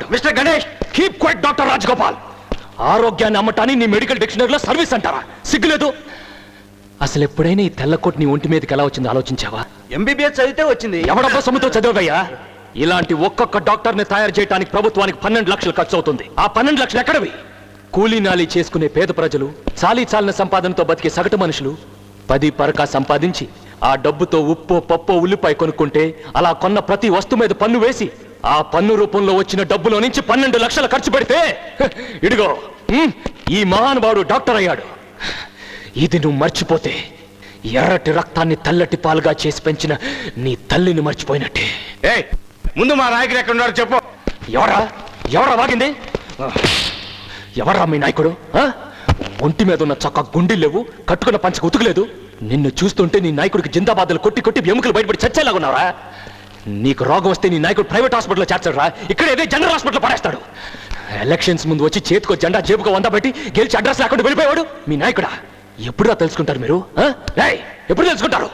మాట్లాడు. Mister Ganesh, keep quiet. Doctor Rajagopal, ఆరోగ్యాన్ని అమ్మటాన్ని నీ మెడికల్ డిక్షనరీలో సర్వీస్ అంటారా? సిగ్గులేదు? అసలు ఎప్పుడైనా ఈ తెల్లకోట్ నీ ఒంటి మీదకి ఎలా వచ్చిందో ఆలోచించావా? ఎంబీబీఎస్ చదివితే వచ్చింది. ఎవడబ్బా సొమ్ముతో చదివయ్యా? ఇలాంటి ఒక్కొక్క డాక్టర్ని తయారు చేయడానికి ప్రభుత్వానికి 12 లక్షలు ఖర్చు అవుతుంది. ఆ 12 లక్షలు ఎక్కడవి? కూలీ నాలి చేసుకునే పేద ప్రజలు, చాలిన సంపాదనతో బతికే సగటు మనుషులు 10 పరకా సంపాదించి ఆ డబ్బుతో ఉప్పు, పప్పు, ఉల్లిపాయ కొనుక్కుంటే అలా కొన్న ప్రతి వస్తువు మీద పన్ను వేసి ఆ పన్ను రూపంలో వచ్చిన డబ్బులో నుంచి 12 లక్షలు ఖర్చు పెడితే ఇడిగో ఈ మహానుభావుడు డాక్టర్ అయ్యాడు. ఇది నువ్వు మర్చిపోతే ఎర్రటి రక్తాన్ని తెల్లటి పాలుగా చేసి పెంచిన నీ తల్లిని మర్చిపోయినట్టే. ముందు మా నాయకుడు ఎక్కడ ఉన్నాడు చెప్పు. ఎవరా వాగింది? ఎవరా మీ నాయకుడు? ఒంటి మీద ఉన్న చొక్కా గుండీ లేవు, కట్టుకున్న పంచకు ఉతుకులేదు. నిన్ను చూస్తుంటే నీ నాయకుడికి జిందాబాద్లు కొట్టి కొట్టి ఎముకలు బయటపడి చచ్చేలాగున్నారా? నీకు రోగం వస్తే నీ నాయకుడు ప్రైవేట్ హాస్పిటల్లో చేర్చడరా, ఇక్కడ ఏదే జనరల్ హాస్పిటల్లో పడేస్తాడు. ఎలక్షన్స్ ముందు వచ్చి చేతికో జెండా జేబుకో 100 పెట్టి గెలిచి అడ్రస్ లేకుండా వెళ్ళిపోయాడు మీ నాయకుడా. ఎప్పుడుగా తెలుసుకుంటారు మీరు? ఎప్పుడు తెలుసుకుంటారు?